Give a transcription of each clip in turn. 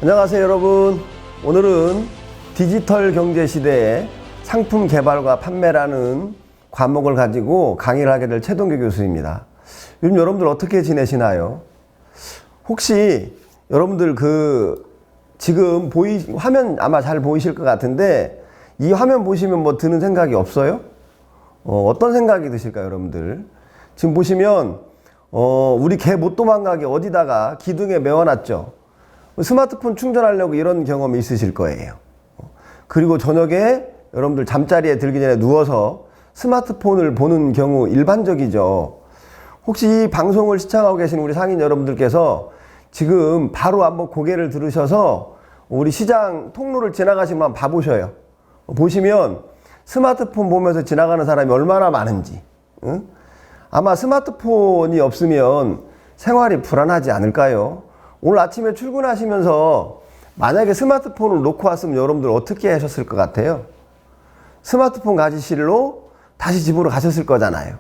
안녕하세요 여러분. 오늘은 디지털 경제 시대의 상품 개발과 판매라는 과목을 가지고 강의를 하게 될 최동규 교수입니다. 요즘 여러분들 어떻게 지내시나요? 혹시 여러분들 지금 화면 아마 잘 보이실 것 같은데 이 화면 보시면 뭐 드는 생각이 없어요? 어떤 생각이 드실까요 여러분들? 지금 보시면 우리 개 못 도망가게 어디다가 기둥에 메워놨죠. 스마트폰 충전하려고 이런 경험이 있으실 거예요. 그리고 저녁에 여러분들 잠자리에 들기 전에 누워서 스마트폰을 보는 경우 일반적이죠. 혹시 이 방송을 시청하고 계신 우리 상인 여러분들께서 지금 바로 한번 고개를 들으셔서 우리 시장 통로를 지나가시면 한번 봐보셔요. 보시면 스마트폰 보면서 지나가는 사람이 얼마나 많은지. 응? 아마 스마트폰이 없으면 생활이 불안하지 않을까요? 오늘 아침에 출근하시면서 만약에 스마트폰을 놓고 왔으면 여러분들 어떻게 하셨을 것 같아요? 스마트폰 가지실로 다시 집으로 가셨을 거잖아요.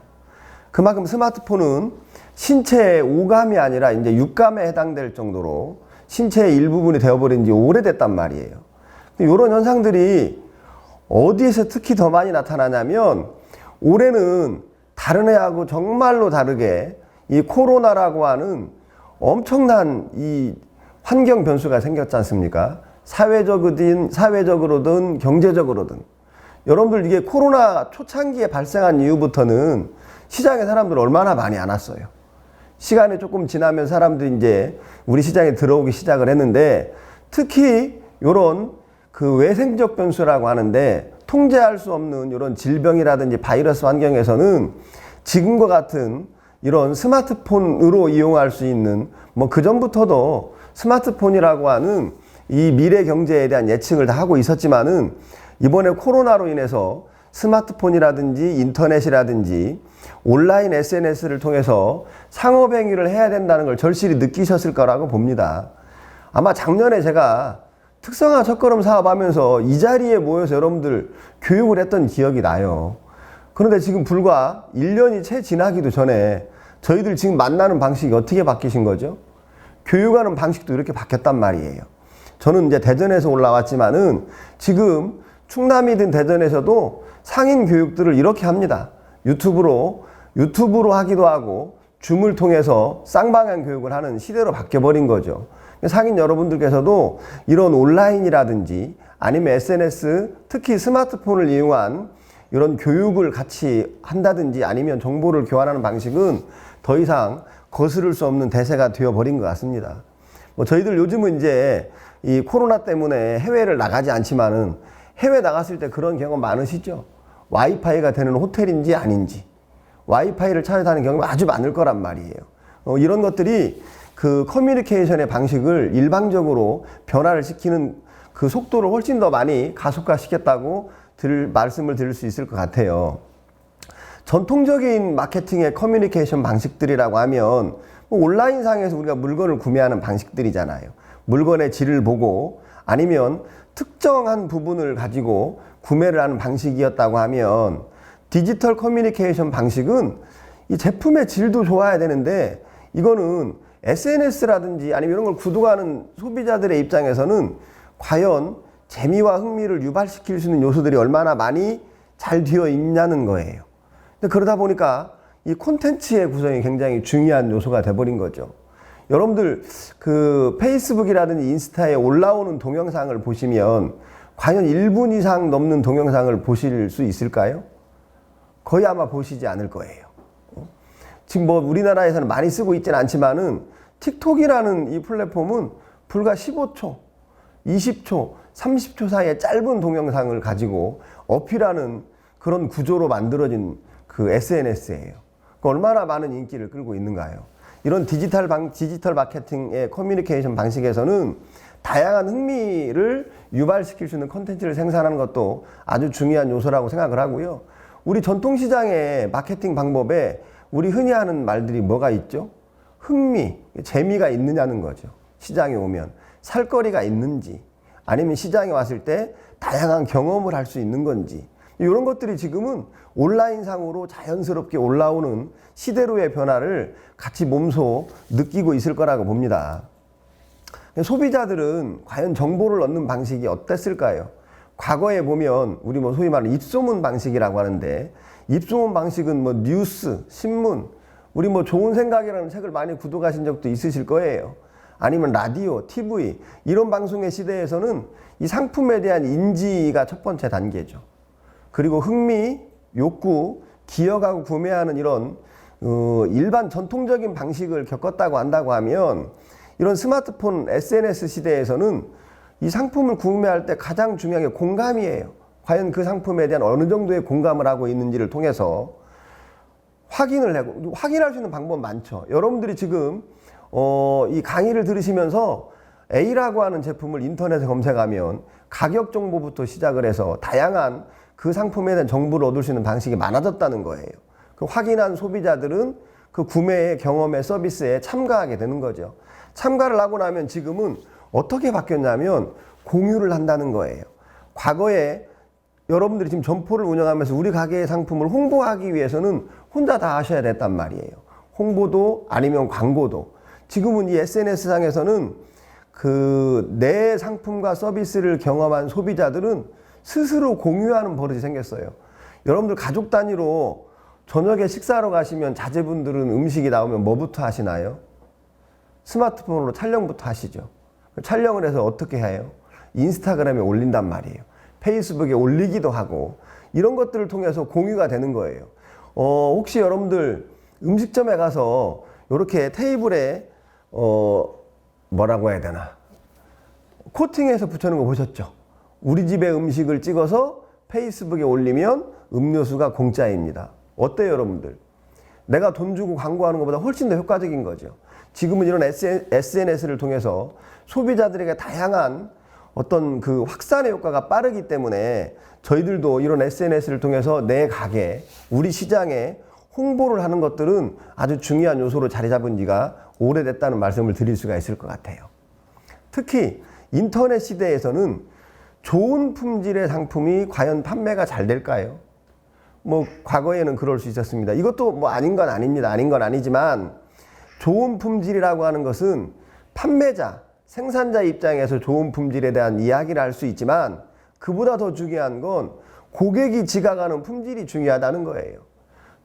그만큼 스마트폰은 신체의 오감이 아니라 이제 육감에 해당될 정도로 신체의 일부분이 되어버린 지 오래됐단 말이에요. 이런 현상들이 어디에서 특히 더 많이 나타나냐면 올해는 다른 해하고 정말로 다르게 이 코로나라고 하는 엄청난 이 환경 변수가 생겼지 않습니까? 사회적으로든 경제적으로든. 여러분들 이게 코로나 초창기에 발생한 이후부터는 시장에 사람들 얼마나 많이 안 왔어요. 시간이 조금 지나면 사람들이 이제 우리 시장에 들어오기 시작을 했는데 특히 요런 외생적 변수라고 하는데 통제할 수 없는 이런 질병이라든지 바이러스 환경에서는 지금과 같은 이런 스마트폰으로 이용할 수 있는 그 전부터도 스마트폰이라고 하는 이 미래 경제에 대한 예측을 다 하고 있었지만은 이번에 코로나로 인해서 스마트폰이라든지 인터넷이라든지 온라인 SNS를 통해서 상호행위를 해야 된다는 걸 절실히 느끼셨을 거라고 봅니다. 아마 작년에 제가 특성화 첫걸음 사업하면서 이 자리에 모여서 여러분들 교육을 했던 기억이 나요. 그런데 지금 불과 1년이 채 지나기도 전에 저희들 지금 만나는 방식이 어떻게 바뀌신 거죠? 교육하는 방식도 이렇게 바뀌었단 말이에요. 저는 이제 대전에서 올라왔지만은 지금 충남이든 대전에서도 상인 교육들을 이렇게 합니다. 유튜브로 하기도 하고 줌을 통해서 쌍방향 교육을 하는 시대로 바뀌어버린 거죠. 상인 여러분들께서도 이런 온라인이라든지 아니면 SNS, 특히 스마트폰을 이용한 이런 교육을 같이 한다든지 아니면 정보를 교환하는 방식은 더 이상 거스를 수 없는 대세가 되어버린 것 같습니다. 저희들 요즘은 이제 이 코로나 때문에 해외를 나가지 않지만은 해외 나갔을 때 그런 경험 많으시죠? 와이파이가 되는 호텔인지 아닌지 와이파이를 찾아다니는 경험이 아주 많을 거란 말이에요. 이런 것들이 커뮤니케이션의 방식을 일방적으로 변화를 시키는 속도를 훨씬 더 많이 가속화시켰다고 말씀을 드릴 수 있을 것 같아요. 전통적인 마케팅의 커뮤니케이션 방식들이라고 하면 온라인상에서 우리가 물건을 구매하는 방식들이잖아요. 물건의 질을 보고 아니면 특정한 부분을 가지고 구매를 하는 방식이었다고 하면 디지털 커뮤니케이션 방식은 이 제품의 질도 좋아야 되는데 이거는 SNS라든지 아니면 이런 걸 구독하는 소비자들의 입장에서는 과연 재미와 흥미를 유발시킬 수 있는 요소들이 얼마나 많이 잘 되어 있냐는 거예요. 근데 그러다 보니까 이 콘텐츠의 구성이 굉장히 중요한 요소가 돼버린 거죠. 여러분들 페이스북이라든지 인스타에 올라오는 동영상을 보시면 과연 1분 이상 넘는 동영상을 보실 수 있을까요? 거의 아마 보시지 않을 거예요. 지금 우리나라에서는 많이 쓰고 있지는 않지만은 틱톡이라는 이 플랫폼은 불과 15초, 20초, 30초 사이의 짧은 동영상을 가지고 어필하는 그런 구조로 만들어진 SNS예요. 얼마나 많은 인기를 끌고 있는가요? 이런 디지털 마케팅의 커뮤니케이션 방식에서는 다양한 흥미를 유발시킬 수 있는 콘텐츠를 생산하는 것도 아주 중요한 요소라고 생각을 하고요. 우리 전통시장의 마케팅 방법에 우리 흔히 하는 말들이 뭐가 있죠? 흥미, 재미가 있느냐는 거죠. 시장에 오면 살거리가 있는지 아니면 시장에 왔을 때 다양한 경험을 할 수 있는 건지 이런 것들이 지금은 온라인상으로 자연스럽게 올라오는 시대로의 변화를 같이 몸소 느끼고 있을 거라고 봅니다. 소비자들은 과연 정보를 얻는 방식이 어땠을까요? 과거에 보면 우리 뭐 소위 말하는 입소문 방식이라고 하는데, 입소문 방식은 뭐 뉴스, 신문, 우리 뭐 좋은 생각이라는 책을 많이 구독하신 적도 있으실 거예요. 아니면 라디오, TV 이런 방송의 시대에서는 이 상품에 대한 인지가 첫 번째 단계죠. 그리고 흥미, 욕구, 기억하고 구매하는 이런 일반 전통적인 방식을 겪었다고 한다고 하면, 이런 스마트폰, SNS 시대에서는 이 상품을 구매할 때 가장 중요한 게 공감이에요. 과연 그 상품에 대한 어느 정도의 공감을 하고 있는지를 통해서 확인할 수 있는 방법 많죠. 여러분들이 지금 이 강의를 들으시면서 A라고 하는 제품을 인터넷에 검색하면 가격 정보부터 시작을 해서 다양한 그 상품에 대한 정보를 얻을 수 있는 방식이 많아졌다는 거예요. 그 확인한 소비자들은 그 구매의 경험의 서비스에 참가하게 되는 거죠. 참가를 하고 나면 지금은 어떻게 바뀌었냐면 공유를 한다는 거예요. 과거에 여러분들이 지금 점포를 운영하면서 우리 가게의 상품을 홍보하기 위해서는 혼자 다 하셔야 됐단 말이에요. 홍보도 아니면 광고도. 지금은 이 SNS상에서는 내 상품과 서비스를 경험한 소비자들은 스스로 공유하는 버릇이 생겼어요. 여러분들 가족 단위로 저녁에 식사하러 가시면 자제분들은 음식이 나오면 뭐부터 하시나요? 스마트폰으로 촬영부터 하시죠. 촬영을 해서 어떻게 해요? 인스타그램에 올린단 말이에요. 페이스북에 올리기도 하고, 이런 것들을 통해서 공유가 되는 거예요. 혹시 여러분들 음식점에 가서 이렇게 테이블에 뭐라고 해야 되나, 코팅해서 붙여놓은 거 보셨죠? 우리 집의 음식을 찍어서 페이스북에 올리면 음료수가 공짜입니다. 어때요, 여러분들? 내가 돈 주고 광고하는 것보다 훨씬 더 효과적인 거죠. 지금은 이런 SNS를 통해서 소비자들에게 다양한 어떤 그 확산의 효과가 빠르기 때문에 저희들도 이런 SNS를 통해서 내 가게, 우리 시장에 홍보를 하는 것들은 아주 중요한 요소로 자리 잡은 지가 오래됐다는 말씀을 드릴 수가 있을 것 같아요. 특히 인터넷 시대에서는 좋은 품질의 상품이 과연 판매가 잘 될까요? 뭐 과거에는 그럴 수 있었습니다. 이것도 뭐 아닌 건 아닙니다. 아닌 건 아니지만, 좋은 품질이라고 하는 것은 판매자, 생산자 입장에서 좋은 품질에 대한 이야기를 할 수 있지만, 그보다 더 중요한 건 고객이 지각하는 품질이 중요하다는 거예요.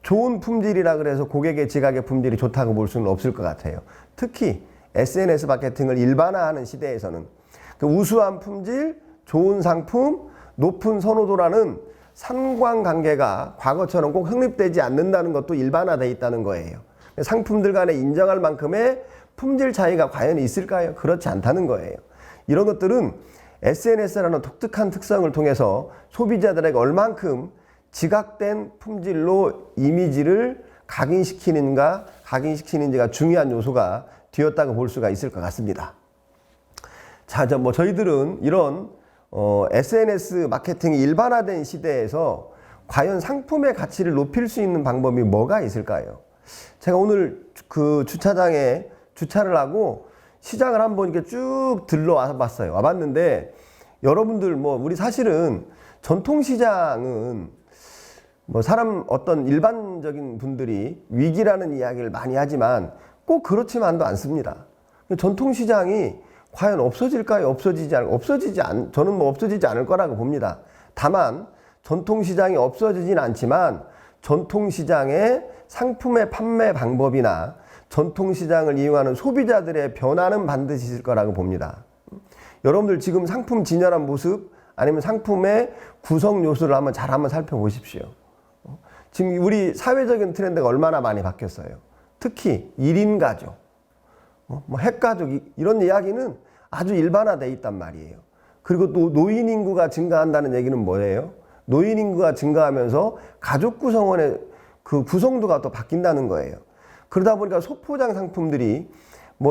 좋은 품질이라 그래서 고객의 지각의 품질이 좋다고 볼 수는 없을 것 같아요. 특히 SNS 마케팅을 일반화하는 시대에서는 그 우수한 품질, 좋은 상품, 높은 선호도라는 상관관계가 과거처럼 꼭 확립되지 않는다는 것도 일반화되어 있다는 거예요. 상품들 간에 인정할 만큼의 품질 차이가 과연 있을까요? 그렇지 않다는 거예요. 이런 것들은 SNS라는 독특한 특성을 통해서 소비자들에게 얼만큼 지각된 품질로 이미지를 각인시키는지가 중요한 요소가 되었다고 볼 수가 있을 것 같습니다. 자, 저희들은 이런 SNS 마케팅이 일반화된 시대에서 과연 상품의 가치를 높일 수 있는 방법이 뭐가 있을까요? 제가 오늘 그 주차장에 주차를 하고 시장을 한번 이렇게 쭉 들러와 봤어요. 와봤는데, 여러분들 우리 사실은 전통시장은 어떤 일반적인 분들이 위기라는 이야기를 많이 하지만 꼭 그렇지만도 않습니다. 전통시장이 과연 없어질까요? 저는 없어지지 않을 거라고 봅니다. 다만 전통시장이 없어지진 않지만 전통시장의 상품의 판매 방법이나 전통시장을 이용하는 소비자들의 변화는 반드시 있을 거라고 봅니다. 여러분들 지금 상품 진열한 모습, 아니면 상품의 구성 요소를 한번 살펴보십시오. 지금 우리 사회적인 트렌드가 얼마나 많이 바뀌었어요. 특히 1인 가족, 핵가족, 이런 이야기는 아주 일반화되어 있단 말이에요. 그리고 또 노인 인구가 증가한다는 얘기는 뭐예요? 노인 인구가 증가하면서 가족 구성원의 그 구성도가 또 바뀐다는 거예요. 그러다 보니까 소포장 상품들이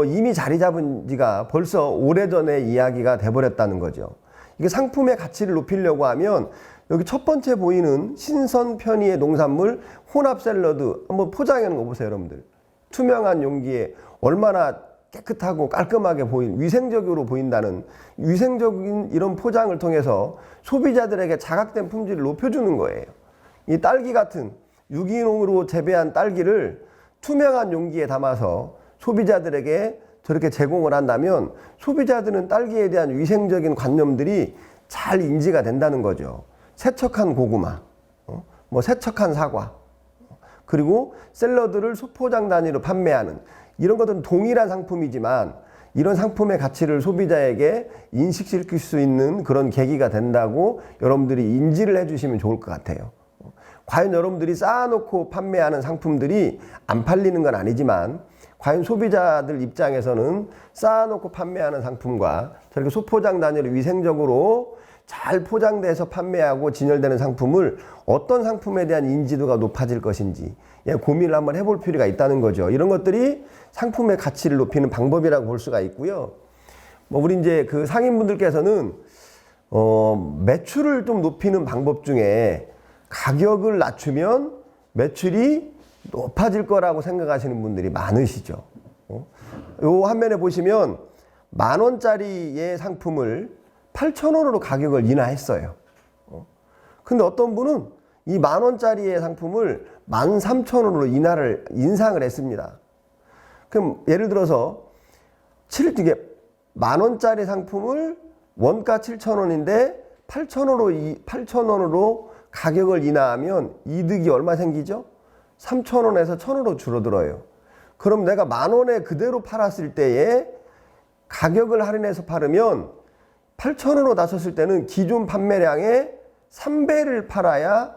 이미 자리 잡은 지가 벌써 오래전의 이야기가 돼버렸다는 거죠. 이게 상품의 가치를 높이려고 하면 여기 첫 번째 보이는 신선 편의의 농산물 혼합 샐러드 한번 포장해 놓은 거 보세요, 여러분들. 투명한 용기에 얼마나 깨끗하고 깔끔하게 위생적으로 보인다는, 위생적인 이런 포장을 통해서 소비자들에게 자각된 품질을 높여주는 거예요. 이 딸기 같은 유기농으로 재배한 딸기를 투명한 용기에 담아서 소비자들에게 저렇게 제공을 한다면 소비자들은 딸기에 대한 위생적인 관념들이 잘 인지가 된다는 거죠. 세척한 고구마, 뭐 세척한 사과, 그리고 샐러드를 소포장 단위로 판매하는 이런 것들은 동일한 상품이지만 이런 상품의 가치를 소비자에게 인식시킬 수 있는 그런 계기가 된다고 여러분들이 인지를 해주시면 좋을 것 같아요. 과연 여러분들이 쌓아놓고 판매하는 상품들이 안 팔리는 건 아니지만 과연 소비자들 입장에서는 쌓아놓고 판매하는 상품과 저렇게 소포장 단위로 위생적으로 잘 포장돼서 판매하고 진열되는 상품을 어떤 상품에 대한 인지도가 높아질 것인지 고민을 한번 해볼 필요가 있다는 거죠. 이런 것들이 상품의 가치를 높이는 방법이라고 볼 수가 있고요. 뭐 우리 이제 그 상인분들께서는 매출을 좀 높이는 방법 중에 가격을 낮추면 매출이 높아질 거라고 생각하시는 분들이 많으시죠. 요 화면에 보시면 10,000원짜리의 상품을 8,000원으로 가격을 인하했어요. 근데 어떤 분은 이 10,000원짜리의 상품을 13,000원으로 인상을 했습니다. 그럼 예를 들어서 이게 10,000원짜리 상품을 원가 7,000원인데 8,000원으로 가격을 인하하면 이득이 얼마 생기죠? 3,000원에서 1,000원으로 줄어들어요. 그럼 내가 10,000원에 그대로 팔았을 때에 가격을 할인해서 팔으면 8,000원으로 낮췄을 때는 기존 판매량의 3배를 팔아야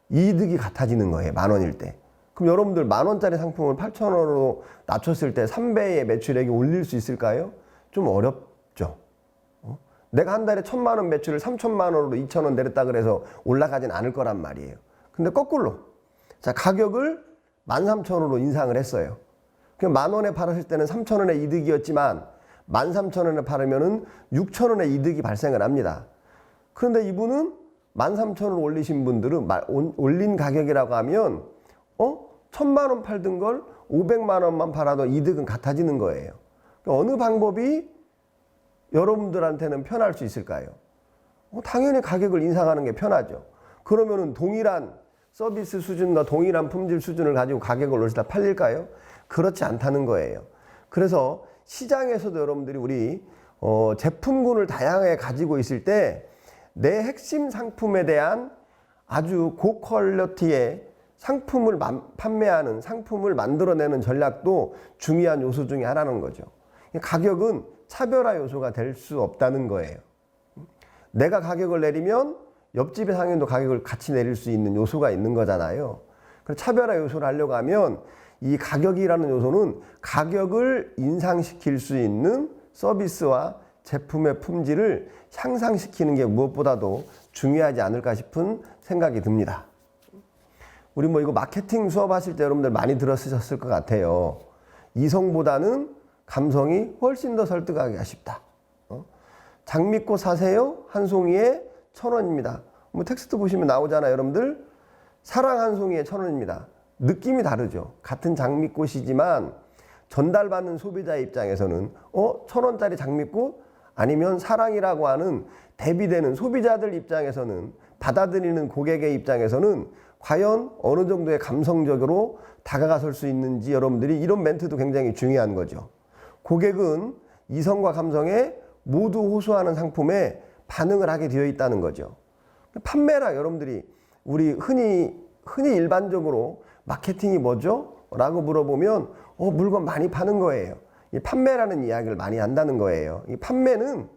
이득이 같아지는 거예요. 10,000원일 때. 그럼 여러분들 10,000원짜리 상품을 8,000원으로 낮췄을 때 3배의 매출액이 올릴 수 있을까요? 좀 어렵죠. 내가 한 달에 1,000,000원 매출을 3,000,000 원으로 2,000원 내렸다 그래서 올라가진 않을 거란 말이에요. 근데 거꾸로 자 가격을 13,000원으로 인상을 했어요. 그럼 10,000원에 팔았을 때는 3,000원의 이득이었지만 13,000원에 팔으면은 6,000원의 이득이 발생을 합니다. 그런데 이분은 13,000원 올리신 분들은 올린 가격이라고 하면 1,000만 원 팔던 걸 500만 원만 팔아도 이득은 같아지는 거예요. 어느 방법이 여러분들한테는 편할 수 있을까요? 당연히 가격을 인상하는 게 편하죠. 그러면은 동일한 서비스 수준과 동일한 품질 수준을 가지고 가격을 올려서 다 팔릴까요? 그렇지 않다는 거예요. 그래서 시장에서도 여러분들이 우리 제품군을 다양하게 가지고 있을 때 내 핵심 상품에 대한 아주 고퀄리티의 상품을 판매하는 상품을 만들어내는 전략도 중요한 요소 중에 하나는 거죠. 가격은 차별화 요소가 될 수 없다는 거예요. 내가 가격을 내리면 옆집의 상인도 가격을 같이 내릴 수 있는 요소가 있는 거잖아요. 그래서 차별화 요소를 하려고 하면 이 가격이라는 요소는 가격을 인상시킬 수 있는 서비스와 제품의 품질을 향상시키는 게 무엇보다도 중요하지 않을까 싶은 생각이 듭니다. 우리 뭐 이거 마케팅 수업하실 때 여러분들 많이 들었으셨을 것 같아요. 이성보다는 감성이 훨씬 더 설득하기가 쉽다. 장미꽃 사세요? 한 송이에 1,000원입니다. 뭐 텍스트 보시면 나오잖아요, 여러분들. 사랑 한 송이에 1,000원입니다. 느낌이 다르죠. 같은 장미꽃이지만 전달받는 소비자 입장에서는 1,000원짜리 장미꽃 아니면 사랑이라고 하는 대비되는 소비자들 입장에서는 받아들이는 고객의 입장에서는 과연 어느 정도의 감성적으로 다가설 수 있는지 여러분들이 이런 멘트도 굉장히 중요한 거죠. 고객은 이성과 감성에 모두 호소하는 상품에 반응을 하게 되어 있다는 거죠. 판매라 여러분들이 우리 흔히 일반적으로 마케팅이 뭐죠? 라고 물어보면 물건 많이 파는 거예요. 이 판매라는 이야기를 많이 한다는 거예요. 이 판매는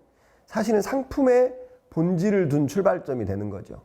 사실은 상품의 본질을 둔 출발점이 되는 거죠.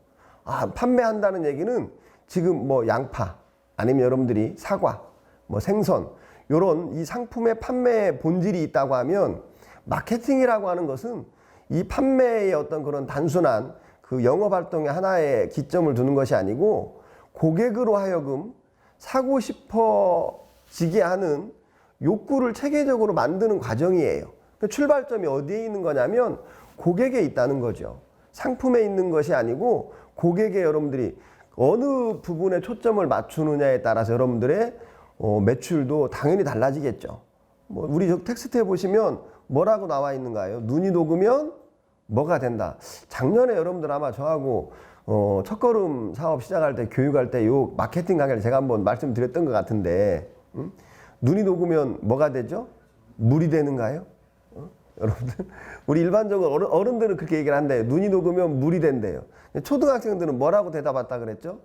판매한다는 얘기는 지금 뭐 양파 아니면 여러분들이 사과, 뭐 생선 요런 이 상품의 판매의 본질이 있다고 하면 마케팅이라고 하는 것은 이 판매의 어떤 그런 단순한 그 영업 활동의 하나에 기점을 두는 것이 아니고 고객으로 하여금 사고 싶어지게 하는 욕구를 체계적으로 만드는 과정이에요. 출발점이 어디에 있는 거냐면 고객에 있다는 거죠. 상품에 있는 것이 아니고 고객에 여러분들이 어느 부분에 초점을 맞추느냐에 따라서 여러분들의 매출도 당연히 달라지겠죠. 뭐 우리 저 텍스트에 보시면 뭐라고 나와 있는가요? 눈이 녹으면 뭐가 된다. 작년에 여러분들 아마 저하고 첫걸음 사업 시작할 때 교육할 때 요 마케팅 강의를 제가 한번 말씀드렸던 것 같은데 눈이 녹으면 뭐가 되죠? 물이 되는가요? 여러분들, 우리 일반적으로 어른들은 그렇게 얘기를 한대요. 눈이 녹으면 물이 된대요. 초등학생들은 뭐라고 대답했다 그랬죠?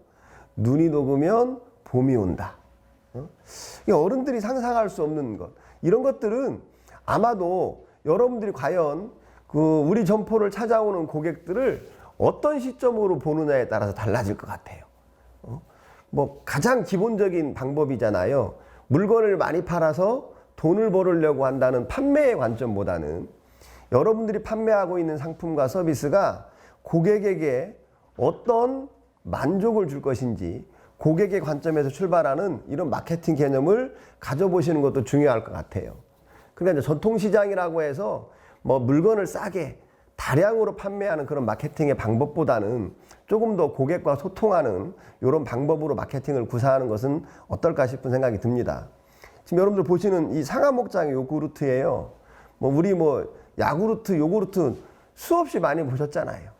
눈이 녹으면 봄이 온다. 어른들이 상상할 수 없는 것. 이런 것들은 아마도 여러분들이 과연 우리 점포를 찾아오는 고객들을 어떤 시점으로 보느냐에 따라서 달라질 것 같아요. 뭐 가장 기본적인 방법이잖아요. 물건을 많이 팔아서 돈을 벌으려고 한다는 판매의 관점보다는 여러분들이 판매하고 있는 상품과 서비스가 고객에게 어떤 만족을 줄 것인지 고객의 관점에서 출발하는 이런 마케팅 개념을 가져보시는 것도 중요할 것 같아요. 그러니까 이제 전통시장이라고 해서 뭐 물건을 싸게 다량으로 판매하는 그런 마케팅의 방법보다는 조금 더 고객과 소통하는 이런 방법으로 마케팅을 구사하는 것은 어떨까 싶은 생각이 듭니다. 지금 여러분들 보시는 이 상하목장의 요구르트예요. 우리 야구르트, 요구르트 수없이 많이 보셨잖아요.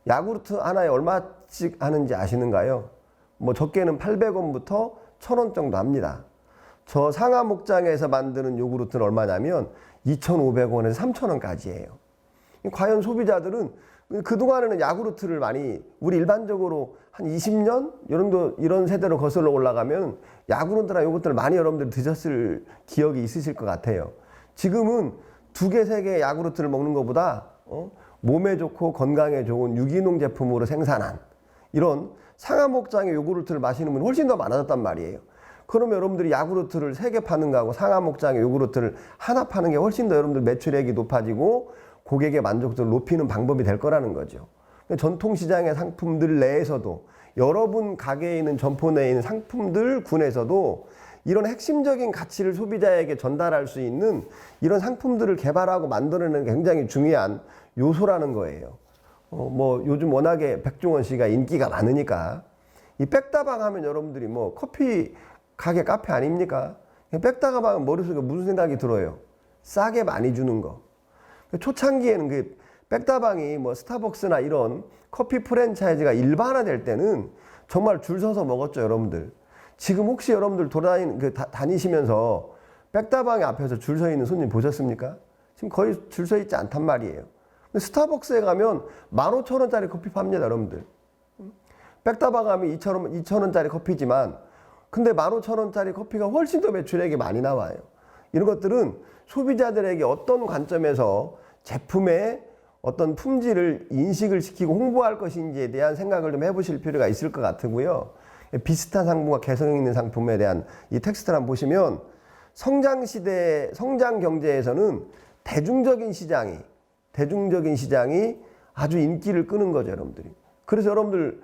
야구르트 하나에 얼마씩 하는지 아시는가요? 적게는 800원부터 1000원 정도 합니다. 저 상하목장에서 만드는 요구르트는 얼마냐면 2,500원에서 3,000원까지예요. 과연 소비자들은 그동안에는 야구르트를 많이 우리 일반적으로 한 20년 이런 세대로 거슬러 올라가면 야구르트나 요구르트를 많이 여러분들 드셨을 기억이 있으실 것 같아요. 지금은 2개, 3개 야구르트를 먹는 것보다 몸에 좋고 건강에 좋은 유기농 제품으로 생산한 이런 상하목장의 요구르트를 마시는 분이 훨씬 더 많아졌단 말이에요. 그러면 여러분들이 야구르트를 3개 파는 거하고 상하목장의 요구르트를 하나 파는 게 훨씬 더 여러분들 매출액이 높아지고 고객의 만족도를 높이는 방법이 될 거라는 거죠. 전통시장의 상품들 내에서도 여러분 가게에 있는 점포 내에 있는 상품들 군에서도 이런 핵심적인 가치를 소비자에게 전달할 수 있는 이런 상품들을 개발하고 만들어내는 게 굉장히 중요한 요소라는 거예요. 요즘 워낙에 백종원 씨가 인기가 많으니까 이 백다방 하면 여러분들이 커피 가게 카페 아닙니까? 백다방 하면 머릿속에 무슨 생각이 들어요? 싸게 많이 주는 거. 초창기에는 백다방이 스타벅스나 이런 커피 프랜차이즈가 일반화될 때는 정말 줄 서서 먹었죠, 여러분들. 지금 혹시 여러분들 다니시면서 백다방 앞에서 줄 서 있는 손님 보셨습니까? 지금 거의 줄 서 있지 않단 말이에요. 근데 스타벅스에 가면 15,000원짜리 커피 팝니다, 여러분들. 백다방 가면 2,000원짜리 커피지만 근데 15,000원짜리 커피가 훨씬 더 매출액이 많이 나와요. 이런 것들은 소비자들에게 어떤 관점에서 제품의 어떤 품질을 인식을 시키고 홍보할 것인지에 대한 생각을 좀 해보실 필요가 있을 것 같고요. 비슷한 상품과 개성 있는 상품에 대한 이 텍스트를 한번 보시면 성장 경제에서는 대중적인 시장이 아주 인기를 끄는 거죠, 여러분들이. 그래서 여러분들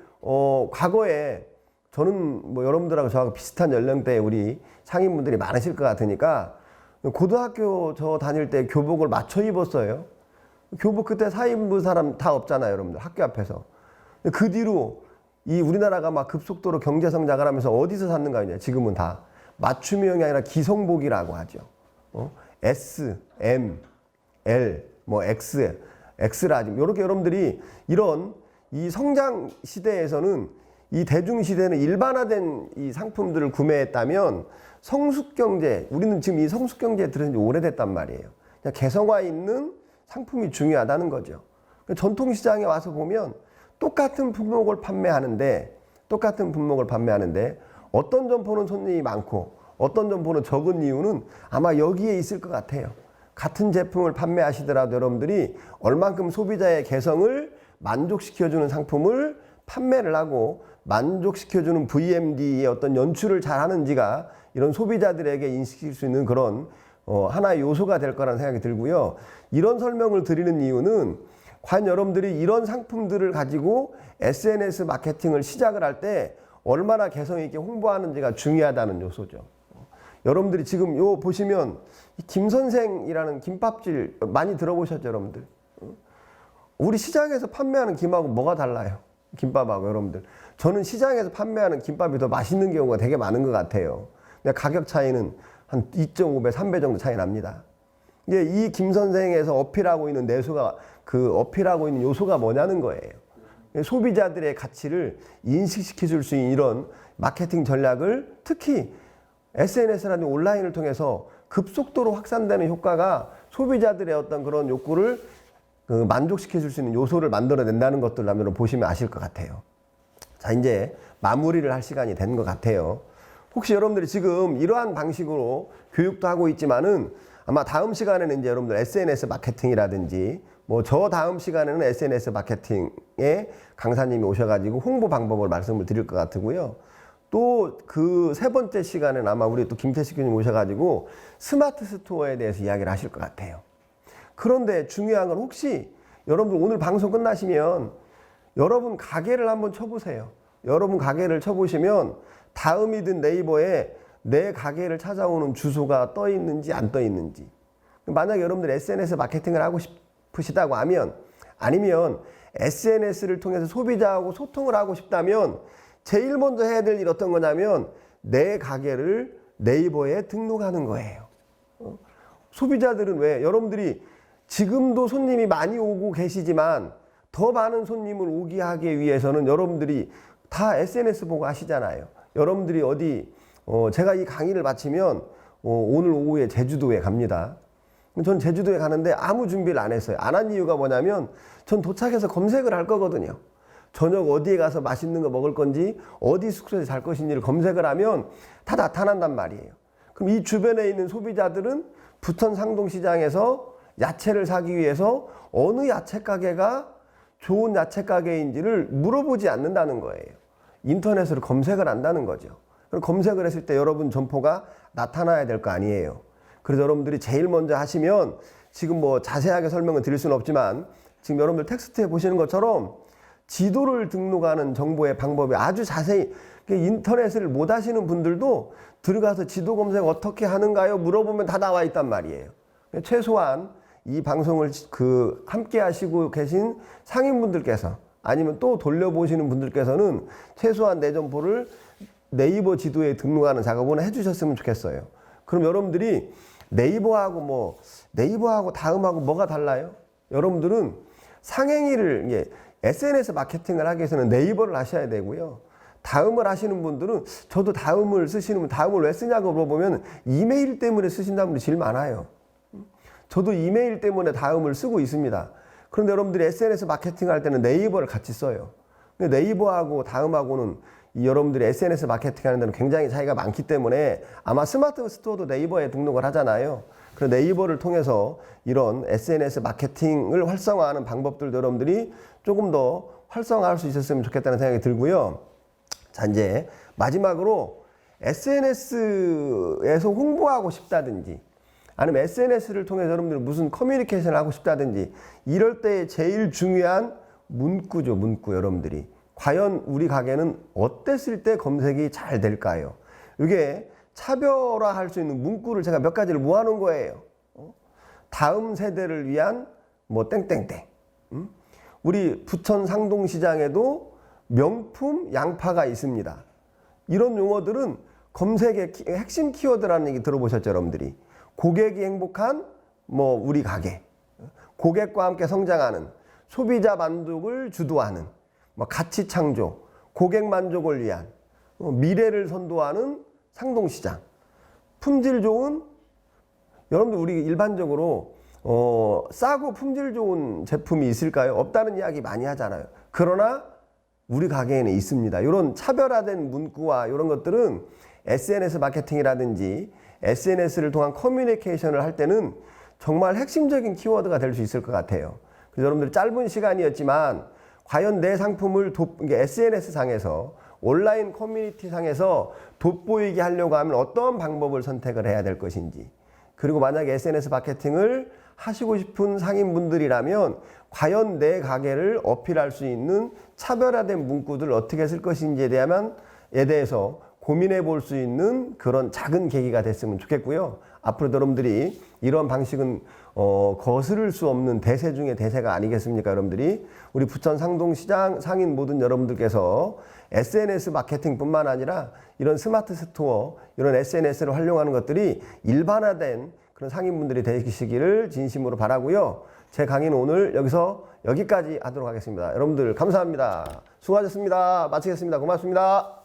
과거에 저는 여러분들하고 저하고 비슷한 연령대의 우리 상인분들이 많으실 것 같으니까 고등학교 저 다닐 때 교복을 맞춰 입었어요. 교복 그때 사입은 사람 다 없잖아요, 여러분들. 학교 앞에서. 그 뒤로 이 우리나라가 막 급속도로 경제 성장을 하면서 어디서 샀는가 하냐. 지금은 다 맞춤형이 아니라 기성복이라고 하죠. S, M, L, X, X라지. 이렇게 여러분들이 이런 이 성장 시대에서는 이 대중 시대는 일반화된 이 상품들을 구매했다면 성숙경제, 우리는 지금 이 성숙경제에 들어온 지 오래됐단 말이에요. 그냥 개성화 있는 상품이 중요하다는 거죠. 전통시장에 와서 보면 똑같은 품목을 판매하는데 어떤 점포는 손님이 많고 어떤 점포는 적은 이유는 아마 여기에 있을 것 같아요. 같은 제품을 판매하시더라도 여러분들이 얼만큼 소비자의 개성을 만족시켜주는 상품을 판매를 하고 만족시켜주는 VMD의 어떤 연출을 잘 하는지가 이런 소비자들에게 인식시킬 수 있는 그런 하나의 요소가 될 거라는 생각이 들고요. 이런 설명을 드리는 이유는 과연 여러분들이 이런 상품들을 가지고 SNS 마케팅을 시작을 할 때 얼마나 개성 있게 홍보하는지가 중요하다는 요소죠. 여러분들이 지금 요 보시면 김선생이라는 김밥질 많이 들어보셨죠, 여러분들? 우리 시장에서 판매하는 김하고 뭐가 달라요? 김밥하고 여러분들. 저는 시장에서 판매하는 김밥이 더 맛있는 경우가 되게 많은 것 같아요. 근데 가격 차이는 한 2.5배, 3배 정도 차이 납니다. 이 김선생에서 어필하고 있는 어필하고 있는 요소가 뭐냐는 거예요. 소비자들의 가치를 인식시켜 줄 수 있는 이런 마케팅 전략을 특히 SNS라는 온라인을 통해서 급속도로 확산되는 효과가 소비자들의 어떤 그런 욕구를 만족시켜 줄 수 있는 요소를 만들어낸다는 것들 한번 보시면 아실 것 같아요. 자, 이제 마무리를 할 시간이 된 것 같아요. 혹시 여러분들이 지금 이러한 방식으로 교육도 하고 있지만은 아마 다음 시간에는 이제 여러분들 SNS 마케팅이라든지 뭐 저 다음 시간에는 SNS 마케팅에 강사님이 오셔가지고 홍보 방법을 말씀을 드릴 것 같고요. 또 그 세 번째 시간에는 아마 우리 또 김태식 교수님 오셔가지고 스마트 스토어에 대해서 이야기를 하실 것 같아요. 그런데 중요한 건 혹시 여러분들 오늘 방송 끝나시면 여러분 가게를 한번 쳐보세요. 여러분 가게를 쳐보시면 다음이든 네이버에 내 가게를 찾아오는 주소가 떠 있는지 안 떠 있는지. 만약에 여러분들 SNS 마케팅을 하고 싶으시다고 하면, 아니면 SNS를 통해서 소비자하고 소통을 하고 싶다면 제일 먼저 해야 될 일 어떤 거냐면 내 가게를 네이버에 등록하는 거예요. 소비자들은 왜? 여러분들이 지금도 손님이 많이 오고 계시지만 더 많은 손님을 오게 하기 위해서는 여러분들이 다 SNS 보고 하시잖아요. 여러분들이 어디 제가 이 강의를 마치면 오늘 오후에 제주도에 갑니다. 전 제주도에 가는데 아무 준비를 안 했어요. 안 한 이유가 뭐냐면 전 도착해서 검색을 할 거거든요. 저녁 어디에 가서 맛있는 거 먹을 건지 어디 숙소에 잘 것인지를 검색을 하면 다 나타난단 말이에요. 그럼 이 주변에 있는 소비자들은 부천 상동시장에서 야채를 사기 위해서 어느 야채 가게가 좋은 야채 가게인지를 물어보지 않는다는 거예요. 인터넷으로 검색을 한다는 거죠. 그럼 검색을 했을 때 여러분 점포가 나타나야 될 거 아니에요. 그래서 여러분들이 제일 먼저 하시면 지금 뭐 자세하게 설명을 드릴 수는 없지만 지금 여러분들 텍스트에 보시는 것처럼 지도를 등록하는 정보의 방법이 아주 자세히, 인터넷을 못 하시는 분들도 들어가서 지도 검색 어떻게 하는가요? 물어보면 다 나와 있단 말이에요. 최소한 이 방송을 함께 하시고 계신 상인분들께서 아니면 또 돌려보시는 분들께서는 최소한 내 점포를 네이버 지도에 등록하는 작업을 해주셨으면 좋겠어요. 그럼 여러분들이 네이버하고 다음하고 뭐가 달라요? 여러분들은 상행위를 SNS 마케팅을 하기 위해서는 네이버를 하셔야 되고요. 다음을 하시는 분들은, 저도 다음을 쓰시는 분, 다음을 왜 쓰냐고 물어보면 이메일 때문에 쓰신다는 분들이 제일 많아요. 저도 이메일 때문에 다음을 쓰고 있습니다. 그런데 여러분들이 SNS 마케팅 할 때는 네이버를 같이 써요. 근데 네이버하고 다음하고는 여러분들이 SNS 마케팅 하는 데는 굉장히 차이가 많기 때문에 아마 스마트 스토어도 네이버에 등록을 하잖아요. 그래서 네이버를 통해서 이런 SNS 마케팅을 활성화하는 방법들도 여러분들이 조금 더 활성화할 수 있었으면 좋겠다는 생각이 들고요. 자, 이제 마지막으로 SNS에서 홍보하고 싶다든지 아니면 SNS를 통해서 여러분들이 무슨 커뮤니케이션을 하고 싶다든지 이럴 때 제일 중요한 문구죠, 문구. 여러분들이 과연 우리 가게는 어땠을 때 검색이 잘 될까요? 이게 차별화할 수 있는 문구를 제가 몇 가지를 모아놓은 거예요. 다음 세대를 위한 뭐 땡땡땡. 우리 부천 상동시장에도 명품 양파가 있습니다. 이런 용어들은 검색의 핵심 키워드라는 얘기 들어보셨죠, 여러분들이? 고객이 행복한 뭐 우리 가게, 고객과 함께 성장하는, 소비자 만족을 주도하는, 뭐 가치 창조, 고객 만족을 위한, 미래를 선도하는 상동시장, 품질 좋은, 여러분들 우리 일반적으로 싸고 품질 좋은 제품이 있을까요? 없다는 이야기 많이 하잖아요. 그러나 우리 가게에는 있습니다. 이런 차별화된 문구와 이런 것들은 SNS 마케팅이라든지 SNS를 통한 커뮤니케이션을 할 때는 정말 핵심적인 키워드가 될 수 있을 것 같아요. 그래서 여러분들 짧은 시간이었지만 과연 내 상품을 SNS 상에서, 온라인 커뮤니티 상에서 돋보이게 하려고 하면 어떤 방법을 선택을 해야 될 것인지, 그리고 만약에 SNS 마케팅을 하시고 싶은 상인분들이라면 과연 내 가게를 어필할 수 있는 차별화된 문구들을 어떻게 쓸 것인지에 대해서 고민해 볼 수 있는 그런 작은 계기가 됐으면 좋겠고요. 앞으로 여러분들이 이런 방식은 거스를 수 없는 대세 중의 대세가 아니겠습니까? 여러분들이 우리 부천 상동시장 상인 모든 여러분들께서 SNS 마케팅뿐만 아니라 이런 스마트 스토어, 이런 SNS를 활용하는 것들이 일반화된 그런 상인분들이 되시기를 진심으로 바라고요. 제 강의는 오늘 여기까지 하도록 하겠습니다. 여러분들 감사합니다. 수고하셨습니다. 마치겠습니다. 고맙습니다.